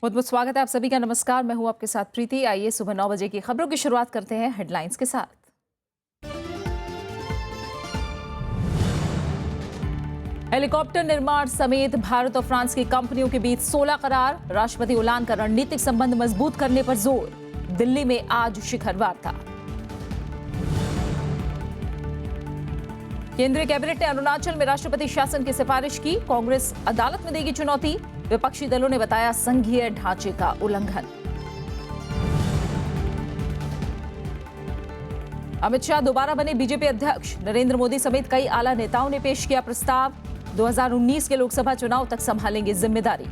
बहुत बहुत स्वागत है आप सभी का। नमस्कार, मैं हूं आपके साथ प्रीति। आइए सुबह 9 बजे की खबरों की शुरुआत करते हैं हेडलाइंस के साथ। हेलीकॉप्टर निर्माण समेत भारत और फ्रांस की कंपनियों के बीच 16 करार। राष्ट्रपति ओलांद का रणनीतिक संबंध मजबूत करने पर जोर। दिल्ली में आज शिखर वार्ता। केंद्रीय कैबिनेट ने अरुणाचल में राष्ट्रपति शासन की सिफारिश की। कांग्रेस अदालत में देगी चुनौती। विपक्षी दलों ने बताया संघीय ढांचे का उल्लंघन। अमित शाह दोबारा बने बीजेपी अध्यक्ष। नरेंद्र मोदी समेत कई आला नेताओं ने पेश किया प्रस्ताव। 2019 के लोकसभा चुनाव तक संभालेंगे जिम्मेदारी।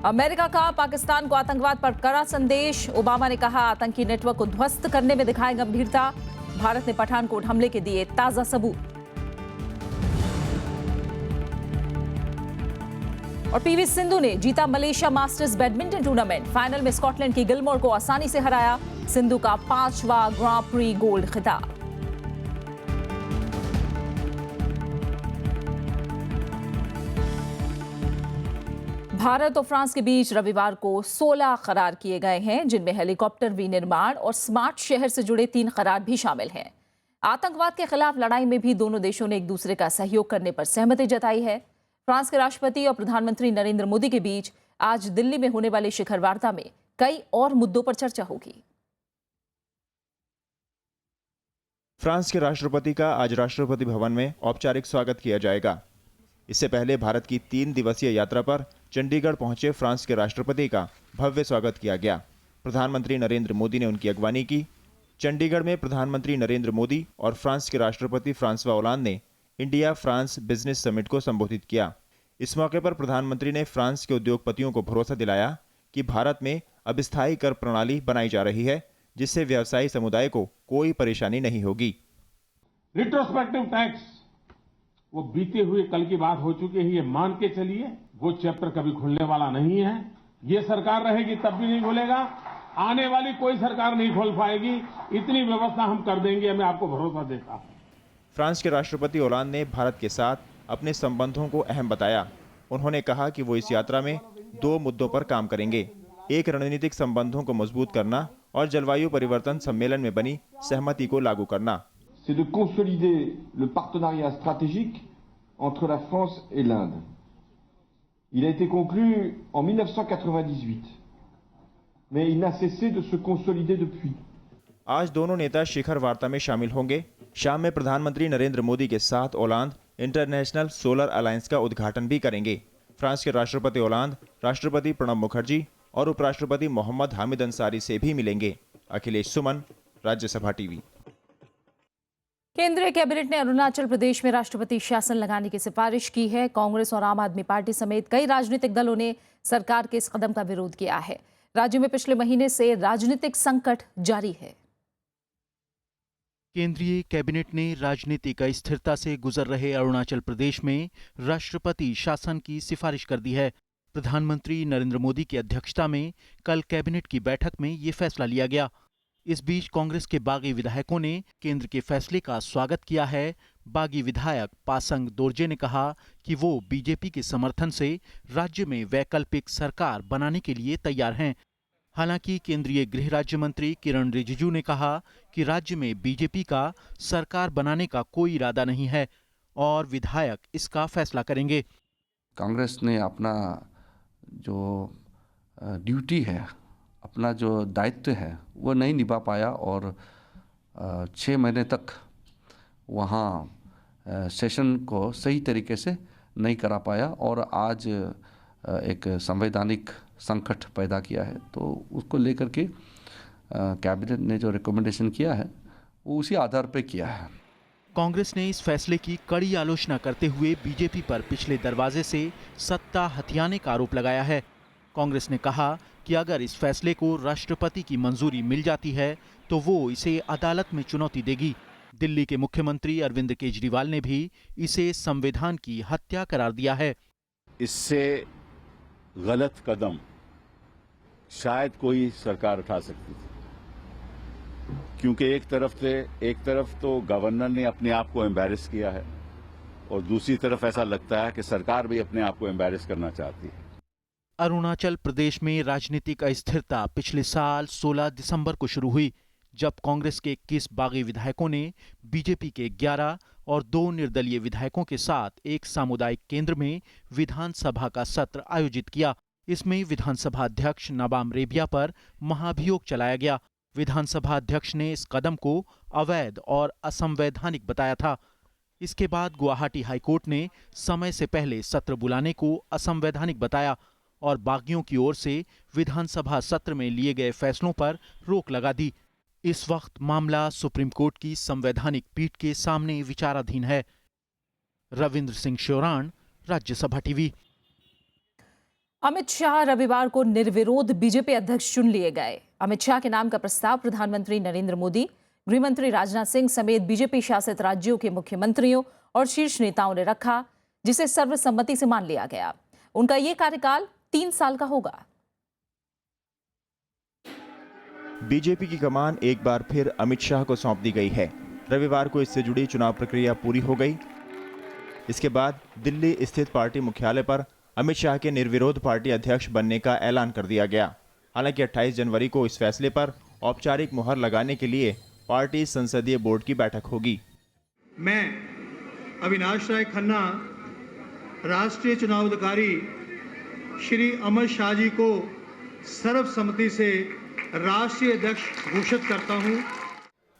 अमेरिका का पाकिस्तान को आतंकवाद पर कड़ा संदेश। ओबामा ने कहा आतंकी नेटवर्क को ध्वस्त करने में दिखाए गंभीरता। भारत ने पठानकोट हमले के दिए ताजा सबूत। और पीवी सिंधु ने जीता Malaysia masters badminton tournament. Final में स्कॉटलैंड की गिलमोर को आसानी से हराया। सिंधु का 5वां ग्रां प्री गोल्ड खिताब। भारत और फ्रांस के बीच रविवार को 16 करार किए गए हैं, जिनमें हेलीकॉप्टर विनिर्माण और स्मार्ट शहर से जुड़े 3 करार भी शामिल हैं। आतंकवाद के खिलाफ लड़ाई में भी दोनों देशों ने एक दूसरे का सहयोग करने पर सहमति जताई है। फ्रांस के राष्ट्रपति और प्रधानमंत्री नरेंद्र मोदी के बीच आज दिल्ली में होने वाली शिखर वार्ता में कई और मुद्दों पर चर्चा होगी। फ्रांस के राष्ट्रपति का आज राष्ट्रपति भवन में औपचारिक स्वागत किया जाएगा। इससे पहले भारत की 3 दिवसीय यात्रा पर चंडीगढ़ पहुंचे फ्रांस के राष्ट्रपति का भव्य स्वागत किया गया। प्रधानमंत्री नरेंद्र मोदी ने उनकी अगवानी की। चंडीगढ़ में प्रधानमंत्री नरेंद्र मोदी और फ्रांस के राष्ट्रपति फ्रांसवा ओलांद ने इंडिया फ्रांस बिजनेस समिट को संबोधित किया। इस मौके पर प्रधानमंत्री ने फ्रांस के उद्योगपतियों को भरोसा दिलाया कि भारत में अब स्थायी कर प्रणाली बनाई जा रही है, जिससे व्यवसायी समुदाय को कोई परेशानी नहीं होगी। रिट्रोस्पेक्टिव टैक्स वो बीते हुए कल की बात हो चुकी है, ये मान के चलिए वो चैप्टर कभी खुलने वाला नहीं है। ये सरकार रहेगी तब भी नहीं खुलेगा, आने वाली कोई सरकार नहीं खोल पाएगी। इतनी व्यवस्था हम कर देंगे, मैं आपको भरोसा देता हूं। फ्रांस के राष्ट्रपति ओलांद ने भारत के साथ अपने संबंधों को अहम बताया। उन्होंने कहा कि वो इस यात्रा में 2 मुद्दों पर काम करेंगे। एक, रणनीतिक संबंधों को मजबूत करना और जलवायु परिवर्तन सम्मेलन में बनी सहमति को लागू करना। C'est de consolider le partenariat stratégique entre la France et l'Inde. Il a été conclu en 1998, mais il n'a cessé de se consolider depuis. आज दोनों नेता शिखर वार्ता में शामिल होंगे। शाम में प्रधानमंत्री नरेंद्र मोदी के साथ ओलांद इंटरनेशनल सोलर अलायंस का उद्घाटन भी करेंगे। फ्रांस के राष्ट्रपति ओलांद राष्ट्रपति प्रणब मुखर्जी और उपराष्ट्रपति मोहम्मद हामिद अंसारी से भी मिलेंगे। अखिलेश सुमन, राज्यसभा टीवी। केंद्रीय कैबिनेट ने अरुणाचल प्रदेश में राष्ट्रपति शासन लगाने की सिफारिश की है। कांग्रेस और आम आदमी पार्टी समेत कई राजनीतिक दलों ने सरकार के इस कदम का विरोध किया है। राज्य में पिछले महीने से राजनीतिक संकट जारी है। केंद्रीय कैबिनेट ने राजनीतिक अस्थिरता से गुजर रहे अरुणाचल प्रदेश में राष्ट्रपति शासन की सिफारिश कर दी है। प्रधानमंत्री नरेंद्र मोदी की अध्यक्षता में कल कैबिनेट की बैठक में ये फैसला लिया गया। इस बीच कांग्रेस के बागी विधायकों ने केंद्र के फैसले का स्वागत किया है। बागी विधायक पासंग दोरजे ने कहा कि वो बीजेपी के समर्थन से राज्य में वैकल्पिक सरकार बनाने के लिए तैयार हैं। हालांकि केंद्रीय गृह राज्य मंत्री किरण रिजिजू ने कहा कि राज्य में बीजेपी का सरकार बनाने का कोई इरादा नहीं है और विधायक इसका फैसला करेंगे। कांग्रेस ने अपना जो ड्यूटी है, अपना जो दायित्व है, वो नहीं निभा पाया और 6 महीने तक वहाँ सेशन को सही तरीके से नहीं करा पाया और आज एक संवैधानिक संकट पैदा किया है। तो उसको लेकर के कैबिनेट ने जो रिकमेंडेशन किया है वो उसी आधार पर किया है। कांग्रेस ने इस फैसले की कड़ी आलोचना करते हुए बीजेपी पर पिछले दरवाजे से सत्ता हथियाने का आरोप लगाया है। कांग्रेस ने कहा कि अगर इस फैसले को राष्ट्रपति की मंजूरी मिल जाती है तो वो इसे अदालत में चुनौती देगी। दिल्ली के मुख्यमंत्री अरविंद केजरीवाल ने भी इसे संविधान की हत्या करार दिया है। इससे गलत कदम शायद कोई सरकार उठा सकती थी, क्योंकि एक तरफ तो गवर्नर ने अपने आप को एम्बैरेस किया है और दूसरी तरफ ऐसा लगता है कि सरकार भी अपने आप को एम्बैरेस करना चाहती है। अरुणाचल प्रदेश में राजनीतिक अस्थिरता पिछले साल 16 दिसंबर को शुरू हुई, जब कांग्रेस के 21 बागी विधायकों ने बीजेपी के 11 और 2 निर्दलीय विधायकों के साथ एक सामुदायिक केंद्र में विधानसभा का सत्र आयोजित किया। इसमें विधानसभा अध्यक्ष नबाम रेबिया पर महाभियोग चलाया गया। विधानसभा अध्यक्ष ने इस कदम को अवैध और असंवैधानिक बताया था। इसके बाद गुवाहाटी हाईकोर्ट ने समय से पहले सत्र बुलाने को असंवैधानिक बताया और बागियों की ओर से विधानसभा सत्र में लिए गए फैसलों पर रोक लगा दी। इस वक्त मामला सुप्रीम कोर्ट की संवैधानिक पीठ के सामने विचाराधीन है। रविंद्र सिंह श्योराण, राज्यसभा टीवी। अमित शाह रविवार को निर्विरोध बीजेपी अध्यक्ष चुन लिए गए। अमित शाह के नाम का प्रस्ताव प्रधानमंत्री नरेंद्र मोदी, गृहमंत्री राजनाथ सिंह समेत बीजेपी शासित राज्यों के मुख्यमंत्रियों और शीर्ष नेताओं ने रखा, जिसे सर्वसम्मति से मान लिया गया। उनका यह कार्यकाल 3 साल का होगा। बीजेपी की कमान एक बार फिर अमित शाह को सौंप दी गई है। रविवार को इससे जुड़ी चुनाव प्रक्रिया पूरी हो गई। इसके बाद दिल्ली स्थित पार्टी मुख्यालय पर अमित शाह के निर्विरोध पार्टी अध्यक्ष बनने का ऐलान कर दिया गया। हालांकि 28 जनवरी को इस फैसले पर औपचारिक मुहर लगाने के लिए पार्टी संसदीय बोर्ड की बैठक होगी। मैं अविनाश राय खन्ना राष्ट्रीय चुनाव अधिकारी श्री अमित शाह जी को सर्वसम्मति से राष्ट्रीय अध्यक्ष घोषित करता हूं।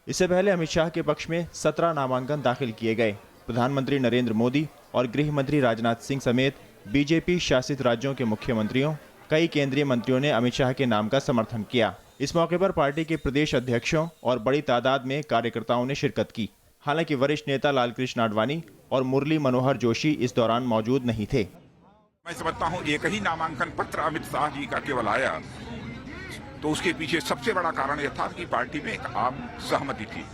इससे पहले अमित शाह के पक्ष में 17 नामांकन दाखिल किए गए। प्रधानमंत्री नरेंद्र मोदी और गृह मंत्री राजनाथ सिंह समेत बीजेपी शासित राज्यों के मुख्यमंत्रियों, कई केंद्रीय मंत्रियों ने अमित शाह के नाम का समर्थन किया। इस मौके पर पार्टी के प्रदेश अध्यक्षों और बड़ी तादाद में कार्यकर्ताओं ने शिरकत की। हालांकि वरिष्ठ नेता लालकृष्ण आडवाणी और मुरली मनोहर जोशी इस दौरान मौजूद नहीं थे। मैं समझता हूं एक ही नामांकन पत्र अमित शाह जी का केवल आया, तो उसके पीछे सबसे बड़ा कारण यह था कि पार्टी में एक आम सहमति थी।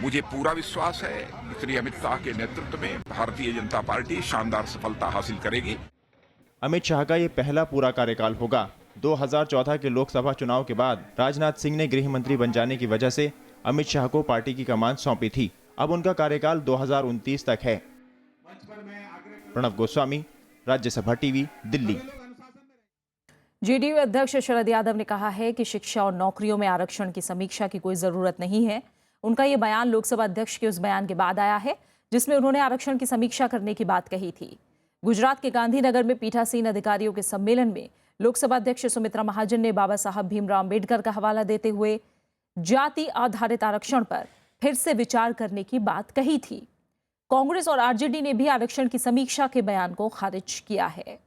मुझे पूरा विश्वास है श्री अमित शाह के नेतृत्व में भारतीय जनता पार्टी शानदार सफलता हासिल करेगी। अमित शाह का ये पहला पूरा कार्यकाल होगा। 2014 के लोकसभा चुनाव के बाद राजनाथ सिंह ने गृह मंत्री बन जाने की वजह से अमित शाह को पार्टी की कमान सौंपी थी। अब उनका कार्यकाल 2029 तक है। प्रणव गोस्वामी, राज्यसभा टीवी, दिल्ली। जेडीयू अध्यक्ष शरद यादव ने कहा है कि शिक्षा और नौकरियों में आरक्षण की समीक्षा की कोई जरूरत नहीं है। उनका ये बयान लोकसभा अध्यक्ष के उस बयान के बाद आया है जिसमें उन्होंने आरक्षण की समीक्षा करने की बात कही थी। गुजरात के गांधीनगर में पीठासीन अधिकारियों के सम्मेलन में लोकसभा अध्यक्ष सुमित्रा महाजन ने बाबा साहब भीमराव अंबेडकर का हवाला देते हुए जाति आधारित आरक्षण पर फिर से विचार करने की बात कही थी। कांग्रेस और आरजेडी ने भी आरक्षण की समीक्षा के बयान को खारिज किया है।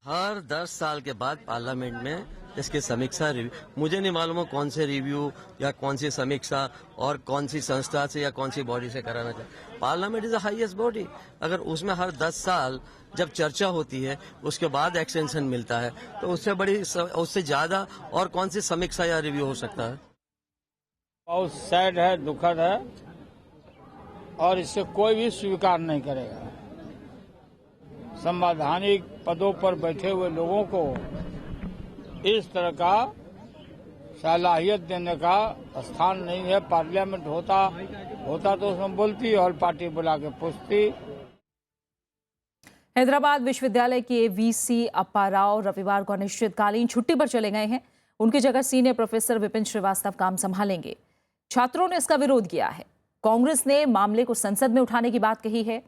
हर 10 साल के बाद पार्लियामेंट में इसकी समीक्षा मुझे नहीं मालूम कौन से रिव्यू या कौन सी समीक्षा और कौन सी संस्था से या कौन सी बॉडी से कराना चाहिए। Parliament is the highest body. अगर उसमें हर 10 साल जब चर्चा होती है उसके बाद एक्सटेंशन मिलता है तो उससे ज्यादा और कौन सी समीक्षा या रिव्यू हो सकता है। बहुत सैड है, दुखद है और इसे कोई भी स्वीकार नहीं करेगा। संवैधानिक पदों पर बैठे हुए लोगों को इस तरह का सलाहियत देने का स्थान नहीं है। पार्लियामेंट होता तो उसमें बोलती और पार्टी बुला के पूछती। हैदराबाद विश्वविद्यालय के वीसी अप्पा राव रविवार को अनिश्चितकालीन छुट्टी पर चले गए हैं। उनकी जगह सीनियर प्रोफेसर विपिन श्रीवास्तव काम संभालेंगे। छात्रों ने इसका विरोध किया है। कांग्रेस ने मामले को संसद में उठाने की बात कही है।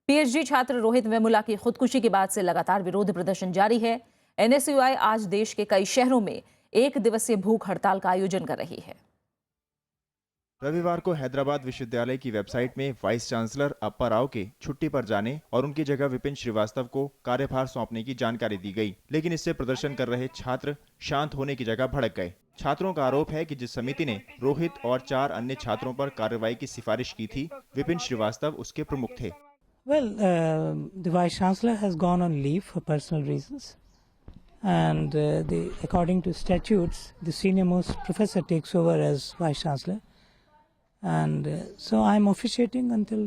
पीएचडी छात्र रोहित वेमुला की खुदकुशी के बाद से लगातार विरोध प्रदर्शन जारी है। एनएसयूआई आज देश के कई शहरों में 1 दिवसीय भूख हड़ताल का आयोजन कर रही है। रविवार को हैदराबाद विश्वविद्यालय की वेबसाइट में वाइस चांसलर अप्पा राव के छुट्टी पर जाने और उनकी जगह विपिन श्रीवास्तव को कार्यभार सौंपने की जानकारी दी गई, लेकिन इससे प्रदर्शन कर रहे छात्र शांत होने की जगह भड़क गए। छात्रों का आरोप है कि जिस समिति ने रोहित और 4 अन्य छात्रों पर कार्रवाई की सिफारिश की थी, विपिन श्रीवास्तव उसके प्रमुख थे। Well, the Vice Chancellor has gone on leave for personal reasons, and according to statutes, the senior-most professor takes over as Vice Chancellor, and so I'm officiating until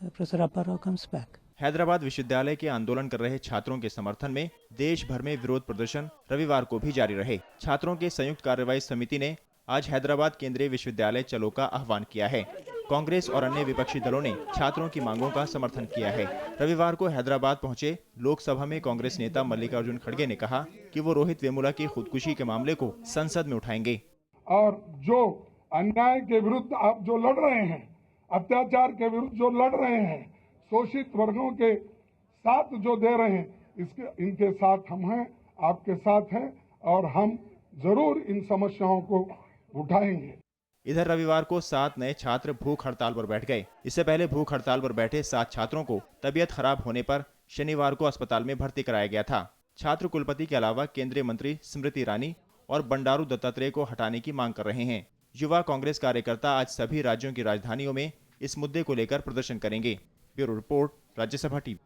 Professor Appa Rao comes back. Hyderabad विश्वविद्यालय के आंदोलन कर रहे छात्रों के समर्थन में देश भर में विरोध प्रदर्शन रविवार को भी जारी रहे। छात्रों के संयुक्त कार्रवाई समिति ने आज हैदराबाद केंद्रीय विश्वविद्यालय चलो का आह्वान किया है। कांग्रेस और अन्य विपक्षी दलों ने छात्रों की मांगों का समर्थन किया है। रविवार को हैदराबाद पहुंचे लोकसभा में कांग्रेस नेता मल्लिकार्जुन खड़गे ने कहा कि वो रोहित वेमुला की खुदकुशी के मामले को संसद में उठाएंगे। और जो अन्याय के विरुद्ध आप जो लड़ रहे हैं, अत्याचार के विरुद्ध जो लड़ रहे हैं, शोषित वर्गों के साथ जो दे रहे हैं, इनके साथ हम हैं, आपके साथ हैं और हम जरूर इन समस्याओं को उठाएंगे। इधर रविवार को 7 नए छात्र भूख हड़ताल पर बैठ गए। इससे पहले भूख हड़ताल पर बैठे 7 छात्रों को तबीयत खराब होने पर शनिवार को अस्पताल में भर्ती कराया गया था। छात्र कुलपति के अलावा केंद्रीय मंत्री स्मृति ईरानी और बंडारू दत्तात्रेय को हटाने की मांग कर रहे हैं। युवा कांग्रेस कार्यकर्ता आज सभी राज्यों की राजधानियों में इस मुद्दे को लेकर प्रदर्शन करेंगे। Bureau report, Rajya Sabha TV.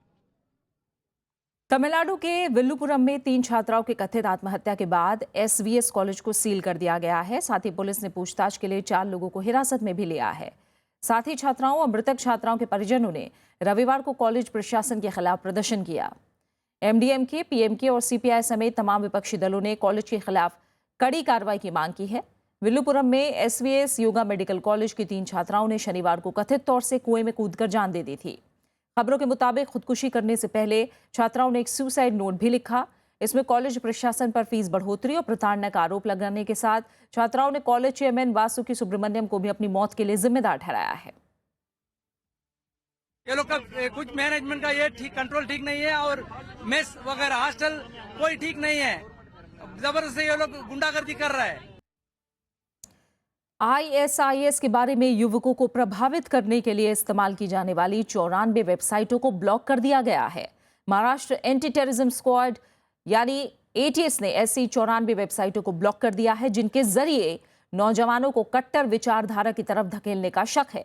Tamil Nadu के विल्लुपुरम में 3 छात्राओं की कथित आत्महत्या के बाद एसवीएस कॉलेज को सील कर दिया गया है। साथ ही पुलिस ने पूछताछ के लिए 4 लोगों को हिरासत में भी लिया है। साथ ही छात्राओं और मृतक छात्राओं के परिजनों ने रविवार को कॉलेज प्रशासन के खिलाफ प्रदर्शन किया। एमडीएमके, पीएमके और सीपीआई समेत तमाम विपक्षी दलों ने कॉलेज के खिलाफ कड़ी कार्रवाई की मांग की है। विल्लुपुरम में एसवीएस योगा मेडिकल कॉलेज की 3 छात्राओं ने शनिवार को कथित तौर से कुएं में कूदकर जान दे दी थी। खबरों के मुताबिक खुदकुशी करने से पहले छात्राओं ने एक सुसाइड नोट भी लिखा। इसमें कॉलेज प्रशासन पर फीस बढ़ोतरी और प्रताड़ना का आरोप लगाने के साथ छात्राओं ने कॉलेज चेयरमैन वासुकी सुब्रमण्यम को भी अपनी मौत के लिए जिम्मेदार ठहराया है। ये लोग का कुछ मैनेजमेंट का ये कंट्रोल ठीक नहीं है और मेस वगैरह हॉस्टल कोई ठीक नहीं है। जबरदस्ती ये लोग गुंडागर्दी कर रहा है। आईएसआईएस के बारे में युवकों को प्रभावित करने के लिए इस्तेमाल की जाने वाली 94 वेबसाइटों को ब्लॉक कर दिया गया है। महाराष्ट्र एंटी टेररिज्म स्क्वाड यानी एटीएस ने ऐसी 94 वेबसाइटों को ब्लॉक कर दिया है जिनके जरिए नौजवानों को कट्टर विचारधारा की तरफ धकेलने का शक है।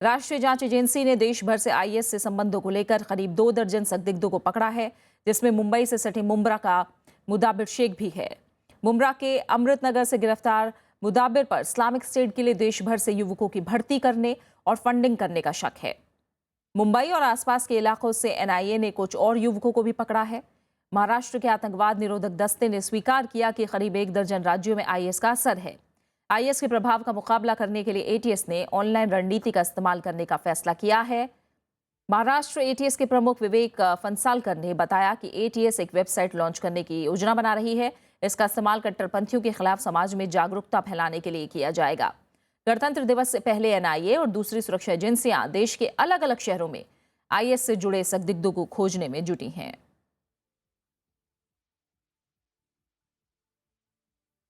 राष्ट्रीय जांच एजेंसी ने देश भर से आईएस से संबंधों को लेकर करीब 2 दर्जन संदिग्धों को पकड़ा है, जिसमें मुंबई से सटे मुंब्रा का मुदाबिर शेख भी है। मुंब्रा के अमृतनगर से गिरफ्तार मुदाबिर पर इस्लामिक स्टेट के लिए देश भर से युवकों की भर्ती करने और फंडिंग करने का शक है। मुंबई और आसपास के इलाकों से एनआईए ने कुछ और युवकों को भी पकड़ा है। महाराष्ट्र के आतंकवाद निरोधक दस्ते ने स्वीकार किया कि करीब 1 दर्जन राज्यों में आईएस का असर है। आईएस के प्रभाव का मुकाबला करने के लिए एटीएस ने ऑनलाइन रणनीति का इस्तेमाल करने का फैसला किया है। महाराष्ट्र एटीएस के प्रमुख विवेक फंसालकर ने बताया कि एटीएस एक वेबसाइट लॉन्च करने की योजना बना रही है। इसका इस्तेमाल कट्टरपंथियों के खिलाफ समाज में जागरूकता फैलाने के लिए किया जाएगा। गणतंत्र दिवस से पहले एनआईए और दूसरी सुरक्षा एजेंसियां देश के अलग अलग शहरों में आईएस से जुड़े संदिग्धों को खोजने में जुटी हैं।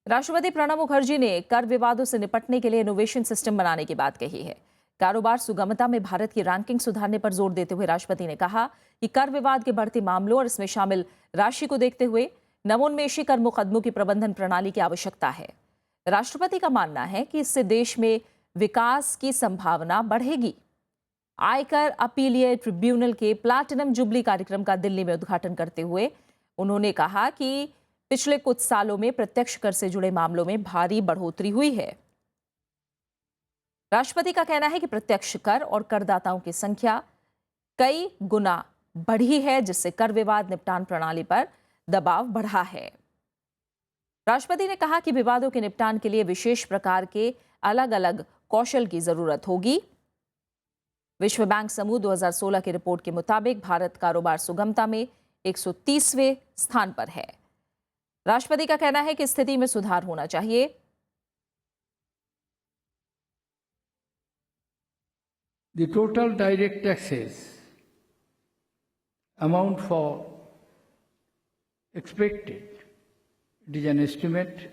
राष्ट्रपति प्रणब मुखर्जी ने कर विवादों से निपटने के लिए इनोवेशन सिस्टम बनाने की बात कही है। कारोबार सुगमता में भारत की रैंकिंग सुधारने पर जोर देते हुए राष्ट्रपति ने कहा कि कर विवाद के बढ़ते मामलों और इसमें शामिल राशि को देखते हुए नवोन्मेषी कर मुकदमों की प्रबंधन प्रणाली की आवश्यकता है। राष्ट्रपति का मानना है कि इससे देश में विकास की संभावना बढ़ेगी। आयकर अपीलीट ट्रिब्यूनल के प्लैटिनम जुबली कार्यक्रम का दिल्ली में उद्घाटन करते हुए उन्होंने कहा कि पिछले कुछ सालों में प्रत्यक्ष कर से जुड़े मामलों में भारी बढ़ोतरी हुई है। राष्ट्रपति का कहना है कि प्रत्यक्ष कर और करदाताओं की संख्या कई गुना बढ़ी है, जिससे कर विवाद निपटान प्रणाली पर दबाव बढ़ा है। राष्ट्रपति ने कहा कि विवादों के निपटान के लिए विशेष प्रकार के अलग अलग कौशल की जरूरत होगी। विश्व बैंक समूह 2016 की रिपोर्ट के मुताबिक भारत कारोबार सुगमता में 130वें स्थान पर है। राष्ट्रपति का कहना है कि स्थिति में सुधार होना चाहिए। The total direct taxes amount for expected, it is an estimate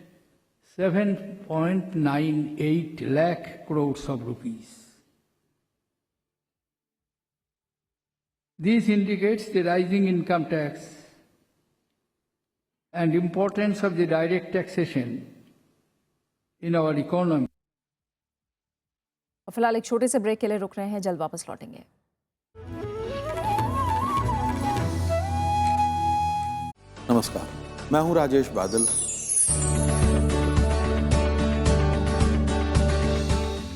7.98 lakh crores of rupees. This indicates the rising income tax and importance of the direct taxation in our economy. फिलहाल एक छोटे से ब्रेक के लिए रुक रहे हैं, जल्द वापस लौटेंगे। नमस्कार, मैं हूं राजेश बादल।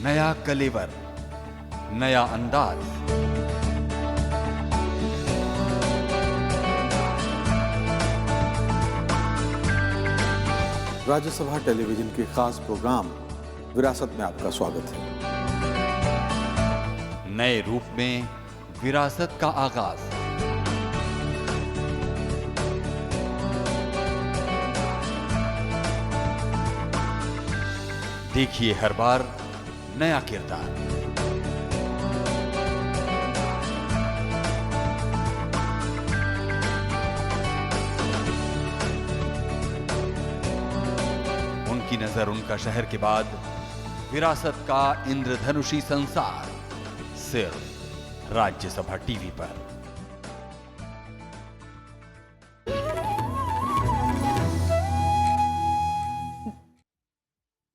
नया कलेवर, नया अंदाज, राज्यसभा टेलीविजन के खास प्रोग्राम विरासत में आपका स्वागत है। नए रूप में विरासत का आगाज। देखिए हर बार नया किरदार। उनकी नजर उनका शहर के बाद विरासत का इंद्रधनुषी संसार सिर्फ राज्यसभा टीवी पर।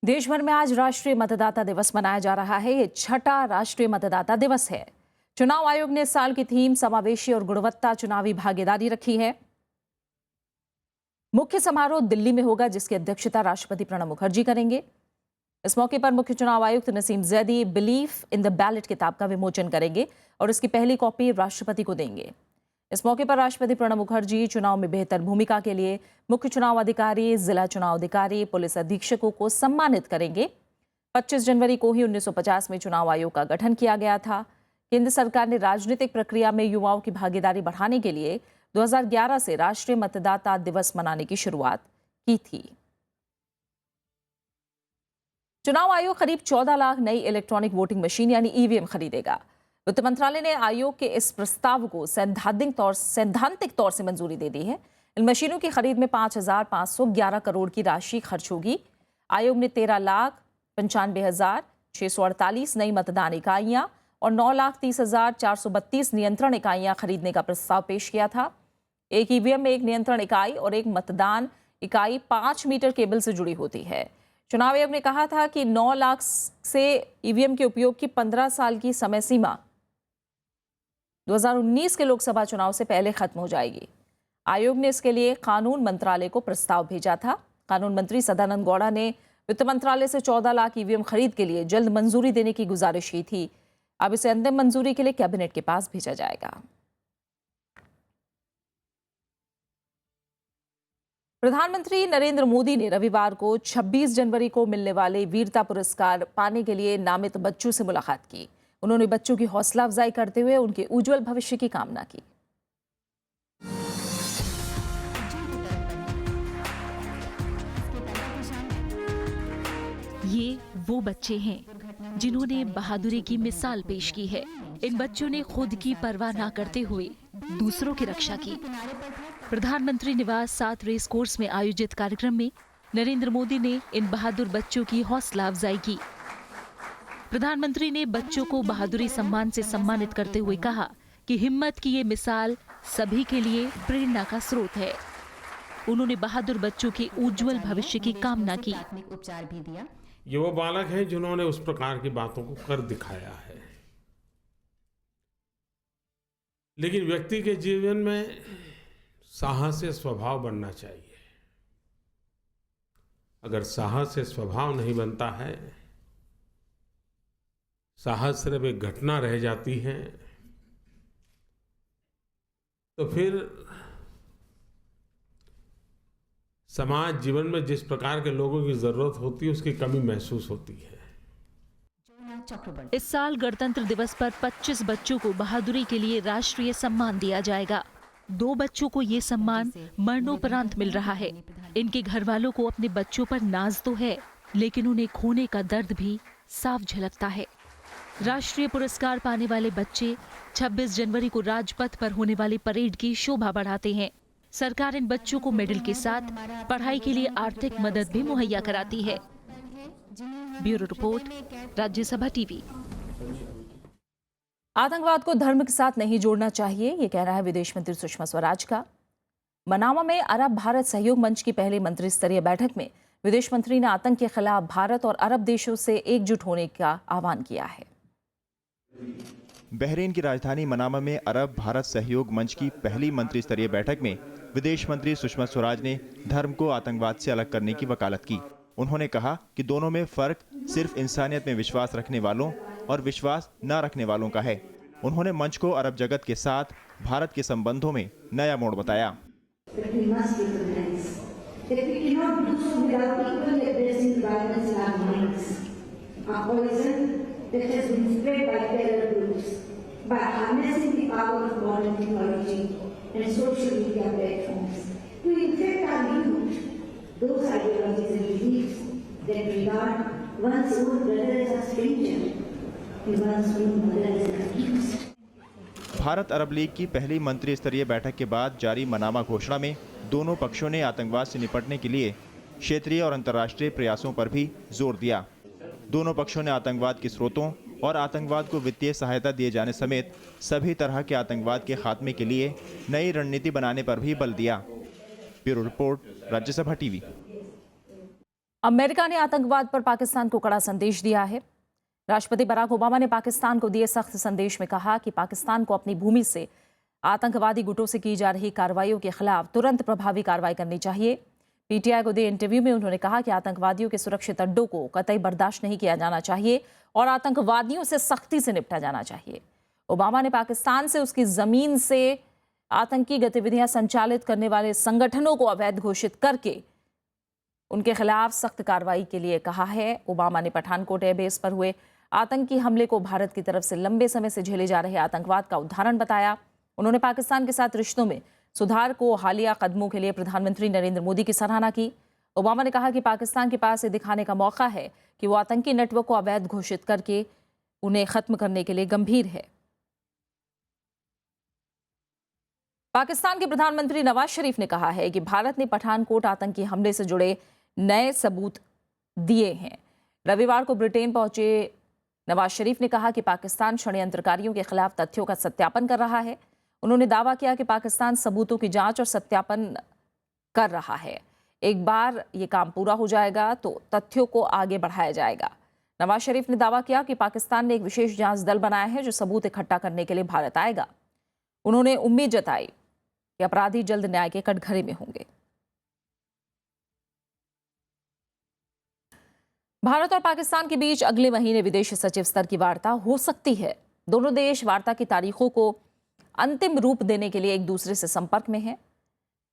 देश भर में आज राष्ट्रीय मतदाता दिवस मनाया जा रहा है। ये छठा राष्ट्रीय मतदाता दिवस है। चुनाव आयोग ने इस साल की थीम समावेशी और गुणवत्ता चुनावी भागीदारी रखी है। मुख्य समारोह दिल्ली में होगा, जिसकी अध्यक्षता राष्ट्रपति प्रणब मुखर्जी करेंगे। इस मौके पर मुख्य चुनाव आयुक्त Naseem Zaidi belief in the ballot किताब का विमोचन करेंगे और इसकी पहली कॉपी राष्ट्रपति को देंगे। इस मौके पर राष्ट्रपति प्रणब मुखर्जी चुनाव में बेहतर भूमिका के लिए मुख्य चुनाव अधिकारी, जिला चुनाव अधिकारी, पुलिस अधीक्षकों को सम्मानित करेंगे। 25 जनवरी को ही 1950 में चुनाव आयोग का गठन किया गया था। केंद्र सरकार ने राजनीतिक प्रक्रिया में युवाओं की भागीदारी बढ़ाने के लिए 2011 से राष्ट्रीय मतदाता दिवस मनाने की शुरुआत की थी। चुनाव आयोग करीब 14 लाख नई इलेक्ट्रॉनिक वोटिंग मशीन यानी ईवीएम खरीदेगा। वित्त मंत्रालय ने आयोग के इस प्रस्ताव को सैद्धांतिक तौर से मंजूरी दे दी है। इन मशीनों की खरीद में 5,511 करोड़ की राशि खर्च होगी। आयोग ने 13,95,648 नई मतदान इकाइयां और 9,30,432 नियंत्रण इकाइयां खरीदने का प्रस्ताव पेश किया था। एक ईवीएम में एक नियंत्रण इकाई और एक मतदान इकाई 5 मीटर केबल से जुड़ी होती है। चुनाव आयोग ने कहा था कि 9 लाख से ईवीएम के उपयोग की 15 साल की समय सीमा 2019 के लोकसभा चुनाव से पहले खत्म हो जाएगी। आयोग ने इसके लिए कानून मंत्रालय को प्रस्ताव भेजा था। कानून मंत्री सदानंद गौड़ा ने वित्त मंत्रालय से 14 लाख ईवीएम खरीद के लिए जल्द मंजूरी देने की गुजारिश की थी। अब इसे अंतिम मंजूरी के लिए कैबिनेट के पास भेजा जाएगा। प्रधानमंत्री नरेंद्र मोदी ने रविवार को 26 जनवरी को मिलने वाले वीरता पुरस्कार पाने के लिए नामित बच्चों से मुलाकात की। उन्होंने बच्चों की हौसला अफजाई करते हुए उनके उज्जवल भविष्य की कामना की। ये वो बच्चे हैं जिन्होंने बहादुरी की मिसाल पेश की है। इन बच्चों ने खुद की परवाह न करते हुए दूसरों की रक्षा की। प्रधानमंत्री निवास 7 रेस कोर्स में आयोजित कार्यक्रम में नरेंद्र मोदी ने इन बहादुर बच्चों की हौसला अफजाई की। प्रधानमंत्री ने बच्चों को बहादुरी सम्मान से सम्मानित करते हुए कहा कि हिम्मत की ये मिसाल सभी के लिए प्रेरणा का स्रोत है। उन्होंने बहादुर बच्चों के उज्जवल भविष्य की कामना की। ये वो बालक हैं जिन्होंने उस प्रकार की बातों को कर दिखाया है। लेकिन व्यक्ति के जीवन में साहसी स्वभाव बनना चाहिए। अगर साहसी स्वभाव नहीं बनता है, साहस सिर्फ एक घटना रह जाती है, तो फिर समाज जीवन में जिस प्रकार के लोगों की जरूरत होती है उसकी कमी महसूस होती है। इस साल गणतंत्र दिवस पर 25 बच्चों को बहादुरी के लिए राष्ट्रीय सम्मान दिया जाएगा। 2 बच्चों को ये सम्मान मरणोपरांत मिल रहा है। इनके घर वालों को अपने बच्चों पर नाज तो है, लेकिन उन्हें खोने का दर्द भी साफ झलकता है। राष्ट्रीय पुरस्कार पाने वाले बच्चे 26 जनवरी को राजपथ पर होने वाली परेड की शोभा बढ़ाते हैं। सरकार इन बच्चों को मेडल के साथ पढ़ाई के लिए आर्थिक मदद भी मुहैया कराती है। Bureau report, Rajya Sabha TV. आतंकवाद को धर्म के साथ नहीं जोड़ना चाहिए, ये कहना है विदेश मंत्री सुषमा स्वराज का। मनामा में अरब भारत सहयोग मंच की पहली मंत्री स्तरीय बैठक में विदेश मंत्री ने आतंक के खिलाफ भारत और अरब देशों से एकजुट होने का आह्वान किया है। बहरीन की राजधानी मनामा में अरब भारत सहयोग मंच की पहली मंत्री स्तरीय बैठक में विदेश मंत्री सुषमा स्वराज ने धर्म को आतंकवाद से अलग करने की वकालत की। उन्होंने कहा कि दोनों में फर्क सिर्फ इंसानियत में विश्वास रखने वालों और विश्वास न रखने वालों का है। उन्होंने मंच को अरब जगत के साथ भारत के संबंधों में नया मोड़ बताया। that has been spread by terror groups by harnessing the power of modern technology and social media platforms to infect our youth those ideologies and beliefs that regard one's own brother as a stranger and one's own mother as an accused. Bharat Arab league की पहली मंत्री स्तरीय बैठक के बाद जारी Manama घोषणा में दोनों पक्षों ने आतंकवाद से निपटने के लिए क्षेत्रीय और अंतर्राष्ट्रीय प्रयासों पर भी जोर दिया। दोनों पक्षों ने आतंकवाद के स्रोतों और आतंकवाद को वित्तीय सहायता दिए जाने समेत सभी तरह के आतंकवाद के खात्मे के लिए नई रणनीति बनाने पर भी बल दिया। Bureau report, Rajya Sabha TV. America ने आतंकवाद पर पाकिस्तान को कड़ा संदेश दिया है। राष्ट्रपति बराक ओबामा ने पाकिस्तान को दिए सख्त संदेश में कहा कि पाकिस्तान को अपनी भूमि से आतंकवादी गुटों से की जा रही कार्रवाइयों के खिलाफ तुरंत प्रभावी कार्रवाई करनी चाहिए। पीटीआई को दिए इंटरव्यू में उन्होंने कहा कि आतंकवादियों के सुरक्षित अड्डों को कतई बर्दाश्त नहीं किया जाना चाहिए और आतंकवादियों से सख्ती से निपटा जाना चाहिए। ओबामा ने पाकिस्तान से उसकी जमीन से आतंकी गतिविधियां संचालित करने वाले संगठनों को अवैध घोषित करके उनके खिलाफ सख्त कार्रवाई के लिए कहा है। ओबामा ने पठानकोट एयरबेस पर हुए आतंकी हमले को भारत की तरफ से लंबे समय से झेले जा रहे आतंकवाद का उदाहरण बताया। उन्होंने पाकिस्तान के साथ रिश्तों में सुधार को हालिया कदमों के लिए प्रधानमंत्री नरेंद्र मोदी की सराहना की। ओबामा ने कहा कि पाकिस्तान के पास ये दिखाने का मौका है कि वो आतंकी नेटवर्क को अवैध घोषित करके उन्हें खत्म करने के लिए गंभीर है। पाकिस्तान के प्रधानमंत्री नवाज शरीफ ने कहा है कि भारत ने पठानकोट आतंकी हमले से जुड़े नए सबूत दिए हैं। रविवार को ब्रिटेन पहुंचे नवाज शरीफ ने कहा कि पाकिस्तान षड्यंत्रकारियों के खिलाफ तथ्यों का सत्यापन कर रहा है। उन्होंने दावा किया कि पाकिस्तान सबूतों की जांच और सत्यापन कर रहा है। एक बार ये काम पूरा हो जाएगा तो तथ्यों को आगे बढ़ाया जाएगा। नवाज शरीफ ने दावा किया कि पाकिस्तान ने एक विशेष जांच दल बनाया है जो सबूत इकट्ठा करने के लिए भारत आएगा। उन्होंने उम्मीद जताई कि अपराधी जल्द न्याय के कटघरे में होंगे। भारत और पाकिस्तान के बीच अगले महीने विदेश सचिव स्तर की वार्ता हो सकती है। दोनों देश वार्ता की तारीखों को अंतिम रूप देने के लिए एक दूसरे से संपर्क में हैं।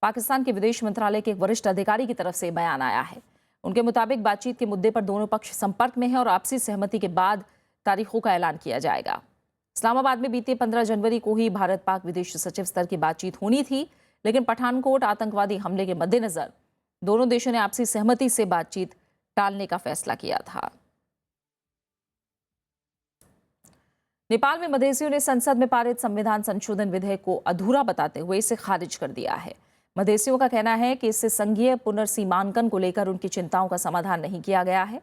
पाकिस्तान के विदेश मंत्रालय के एक वरिष्ठ अधिकारी की तरफ से बयान आया है। उनके मुताबिक बातचीत के मुद्दे पर दोनों पक्ष संपर्क में हैं और आपसी सहमति के बाद तारीखों का ऐलान किया जाएगा। इस्लामाबाद में बीते 15 जनवरी को ही भारत पाक विदेश सचिव स्तर की बातचीत होनी थी, लेकिन पठानकोट आतंकवादी हमले के मद्देनजर दोनों देशों ने आपसी सहमति से बातचीत टालने का फैसला किया था। नेपाल में मधेसियों ने संसद में पारित संविधान संशोधन विधेयक को अधूरा बताते हुए इसे खारिज कर दिया है। मधेसियों का कहना है कि इससे संघीय पुनर्सीमांकन को लेकर उनकी चिंताओं का समाधान नहीं किया गया है।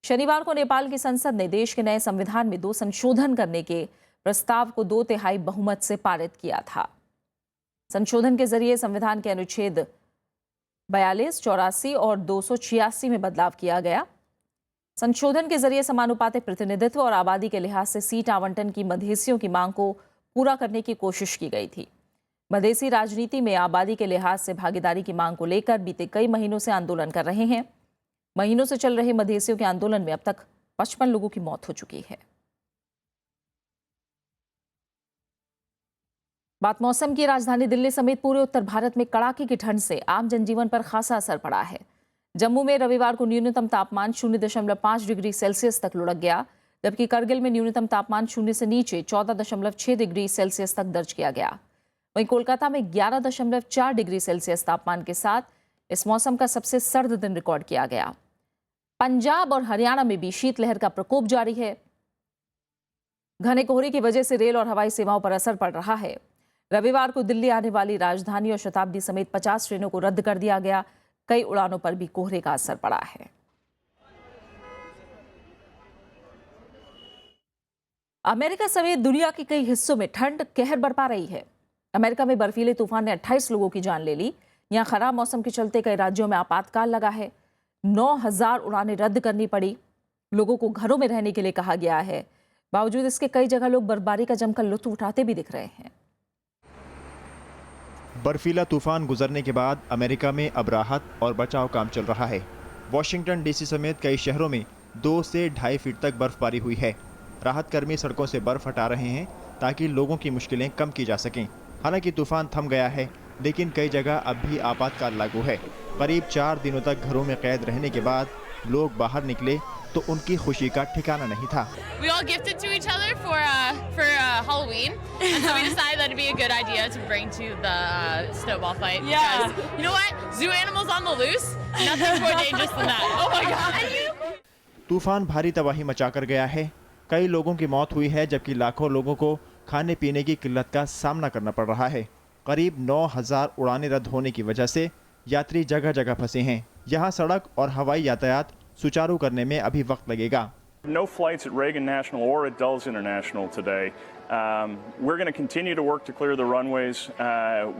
शनिवार को नेपाल की संसद ने देश के नए संविधान में 2 संशोधन करने के प्रस्ताव को 2/3 बहुमत से पारित किया था। संशोधन के जरिए संविधान के अनुच्छेद 42, 84 और 286 में बदलाव किया गया। संशोधन के जरिए समानुपातिक प्रतिनिधित्व और आबादी के लिहाज से सीट आवंटन की मधेसियों की मांग को पूरा करने की कोशिश की गई थी। मधेसी राजनीति में आबादी के लिहाज से भागीदारी की मांग को लेकर बीते कई महीनों से आंदोलन कर रहे हैं। महीनों से चल रहे मधेसियों के आंदोलन में अब तक 55 लोगों की मौत हो चुकी है। बात मौसम की। राजधानी दिल्ली समेत पूरे उत्तर भारत में कड़ाके की ठंड से आम जनजीवन पर खासा असर पड़ा है। जम्मू में रविवार को न्यूनतम तापमान 0.5 डिग्री सेल्सियस तक लुढ़क गया, जबकि करगिल में न्यूनतम तापमान 0 से नीचे 14.6 डिग्री सेल्सियस तक दर्ज किया गया। वहीं कोलकाता में 11.4 डिग्री सेल्सियस तापमान के साथ इस मौसम का सबसे सर्द दिन रिकॉर्ड किया गया। पंजाब और हरियाणा में भी शीतलहर का प्रकोप जारी है। घने कोहरे की वजह से रेल और हवाई सेवाओं पर असर पड़ रहा है। रविवार को दिल्ली आने वाली राजधानी और शताब्दी समेत 50 ट्रेनों को रद्द कर दिया गया। कई उड़ानों पर भी कोहरे का असर पड़ा है। अमेरिका समेत दुनिया के कई हिस्सों में ठंड कहर बरपा रही है। अमेरिका में बर्फीले तूफान ने 28 लोगों की जान ले ली। यहां खराब मौसम के चलते कई राज्यों में आपातकाल लगा है। 9000 उड़ानें रद्द करनी पड़ी। लोगों को घरों में रहने के लिए कहा गया है। बावजूद इसके कई जगह लोग बर्फबारी का जमकर लुत्फ उठाते भी दिख रहे हैं। बर्फीला तूफान गुजरने के बाद अमेरिका में अब राहत और बचाव काम चल रहा है। वॉशिंगटन डीसी समेत कई शहरों में 2 से 2.5 फीट तक बर्फबारी हुई है। राहत कर्मी सड़कों से बर्फ हटा रहे हैं ताकि लोगों की मुश्किलें कम की जा सकें। हालांकि तूफान थम गया है, लेकिन कई जगह अब भी आपातकाल लागू है। करीब 4 दिनों तक घरों में कैद रहने के बाद लोग बाहर निकले तो उनकी खुशी का ठिकाना नहीं था। We all gifted to each other for Halloween, and so we decided that it'd be a good idea to bring to the snowball fight. Yeah. Because, you know what? Zoo animals on the loose, nothing more dangerous than that. Oh my God! तूफान भारी तबाही मचाकर गया है। कई लोगों की मौत हुई है, जबकि लाखों लोगों को खाने पीने की किल्लत का सामना करना पड़ रहा है। करीब 9,000 उड़ानें रद्द होने की वजह से यात्री जगह जगह फंसे हैं। यहाँ सड़क और हवाई यातायात सुचारू करने में अभी वक्त लगेगा। No flights at Reagan National or at Dulles International today. We're going to continue to work to clear the runways.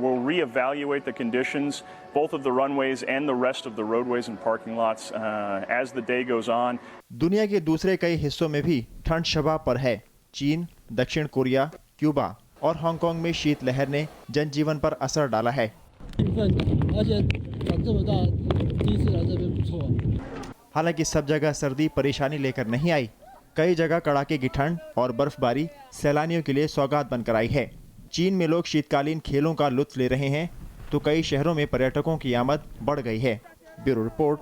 We'll reevaluate the conditions, both of the runways and the rest of the roadways and parking lots as the day goes on. दुनिया के दूसरे कई हिस्सों में भी ठंड शबाब पर है। चीन, दक्षिण कोरिया, क्यूबा और हांगकांग में शीतलहर ने जनजीवन पर असर डाला है। हालांकि सब जगह सर्दी परेशानी लेकर नहीं आई। कई जगह कड़ाके की ठंड और बर्फबारी सैलानियों के लिए सौगात बनकर आई है। चीन में लोग शीतकालीन खेलों का लुत्फ ले रहे हैं, तो कई शहरों में पर्यटकों की आमद बढ़ गई है। Bureau report,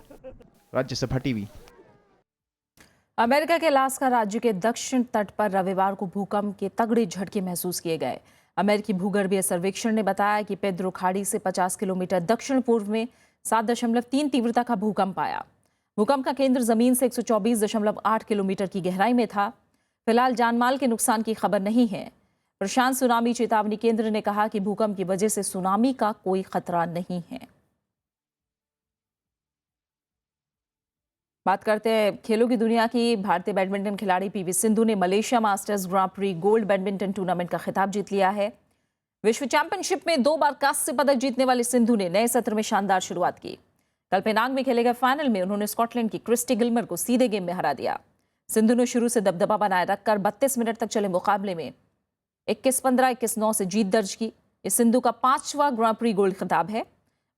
Rajya Sabha TV. America के अलास्का राज्य के दक्षिण तट पर रविवार को भूकंप के तगड़े झटके महसूस किए गए। अमेरिकी भूगर्भीय सर्वेक्षण ने बताया कि पेड्रो खाड़ी से 50 किलोमीटर दक्षिण पूर्व में 7.3 तीव्रता का भूकंप आया। भूकंप का केंद्र जमीन से 124.8 किलोमीटर की गहराई में था। फिलहाल जानमाल के नुकसान की खबर नहीं है। प्रशांत सुनामी चेतावनी केंद्र ने कहा कि भूकंप की वजह से सुनामी का कोई खतरा नहीं है। बात करते हैं खेलों की दुनिया की। भारतीय बैडमिंटन खिलाड़ी पीवी सिंधु ने मलेशिया मास्टर्स ग्रां प्री गोल्ड बैडमिंटन टूर्नामेंट का खिताब जीत लिया है। विश्व चैंपियनशिप में 2 बार कांस्य पदक जीतने वाले सिंधु ने नए सत्र में शानदार शुरुआत की। कल पेनांग में खेले गए फाइनल में उन्होंने स्कॉटलैंड की क्रिस्टी गिल्मर को सीधे गेम में हरा दिया। सिंधु ने शुरू से दबदबा बनाए रखकर 32 मिनट तक चले मुकाबले में 21-15, 21-9 से जीत दर्ज की। ये सिंधु का 5वां ग्रां प्री गोल्ड खिताब है।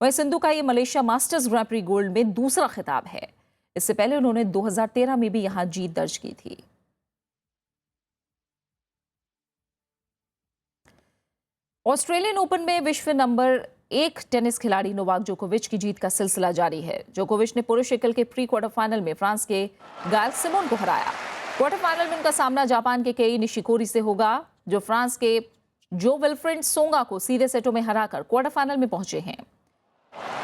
वहीं सिंधु का ये मलेशिया मास्टर्स ग्रां प्री गोल्ड में दूसरा खिताब है। इससे पहले उन्होंने 2013 में भी यहां जीत दर्ज की थी। ऑस्ट्रेलियन ओपन में विश्व नंबर 1 टेनिस खिलाड़ी नोवाक जोकोविच की जीत का सिलसिला जारी है। जोकोविच ने पुरुष एकल के प्री क्वार्टर फाइनल में फ्रांस के गायल सिमोन को हराया। क्वार्टर फाइनल में उनका सामना जापान के केई निशिकोरी से होगा, जो फ्रांस के जो विल्फ्रेड सोंगा को सीधे सेटों में हराकर क्वार्टर फाइनल में पहुंचे हैं।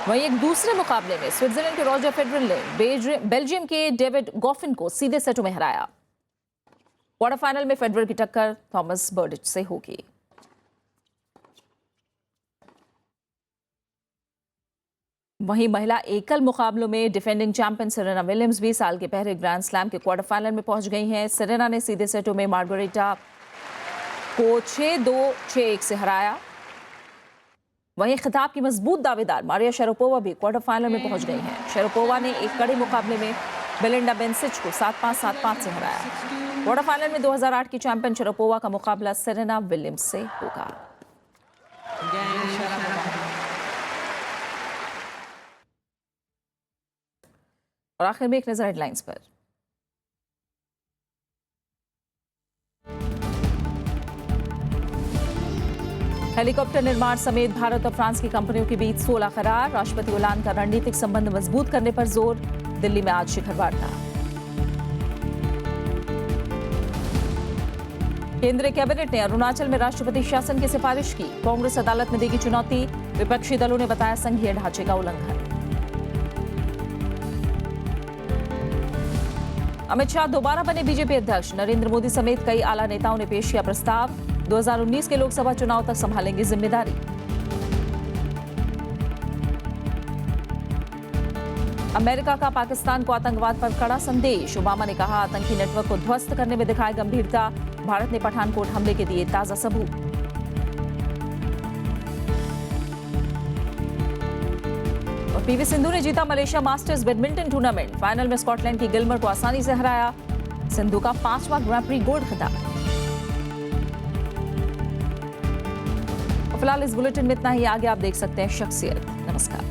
वहीं एक दूसरे मुकाबले में स्विट्जरलैंड के रॉजर फेडरल ने बेल्जियम के डेविड गॉफिन को सीधे सेटों में हराया। क्वार्टर फाइनल में फेडरर की टक्कर थॉमस बर्डिच से होगी। वहीं महिला एकल मुकाबलों में डिफेंडिंग चैंपियन सेरेना विलियम्स भी साल के पहले ग्रैंड स्लैम के क्वार्टर फाइनल में पहुंच गई हैं। सेरेना ने सीधे सेटों में मार्गरेटा को 6-2, 6-1 से हराया। वहीं खिताब की मजबूत दावेदार मारिया शरापोवा भी क्वार्टर फाइनल में पहुंच गई हैं। शरापोवा ने एक कड़े मुकाबले में बेलिंडा बेंसिच को 7-5, 7-5 से हराया। क्वार्टर फाइनल में 2008 की चैंपियन शरापोवा का मुकाबला सेरेना विलियम्स से होगा। और आखिर में एक नजर हेडलाइंस पर। हेलीकॉप्टर निर्माण समेत भारत और फ्रांस की कंपनियों के बीच 16 करार। राष्ट्रपति होलांद का रणनीतिक संबंध मजबूत करने पर जोर। दिल्ली में आज शिखर वार्ता। केंद्रीय कैबिनेट ने अरुणाचल में राष्ट्रपति शासन की सिफारिश की। कांग्रेस अदालत में देगी चुनौती। विपक्षी दलों ने बताया संघीय ढांचे का उल्लंघन। अमित शाह दोबारा बने बीजेपी अध्यक्ष। नरेंद्र मोदी समेत कई आला नेताओं ने पेश किया प्रस्ताव। 2019 के लोकसभा चुनाव तक संभालेंगे जिम्मेदारी। अमेरिका का पाकिस्तान को आतंकवाद पर कड़ा संदेश। ओबामा ने कहा आतंकी नेटवर्क को ध्वस्त करने में दिखाए गंभीरता। भारत ने पठानकोट हमले के दिए ताजा सबूत। और पीवी सिंधु ने जीता Malaysia masters badminton tournament. Final में स्कॉटलैंड की गिल्मर को आसानी से हराया। सिंधु का 5वां ग्रां प्री गोल्ड खिताब। फिलहाल इस बुलेटिन में इतना ही। आगे आप देख सकते हैं शख्सियत। नमस्कार।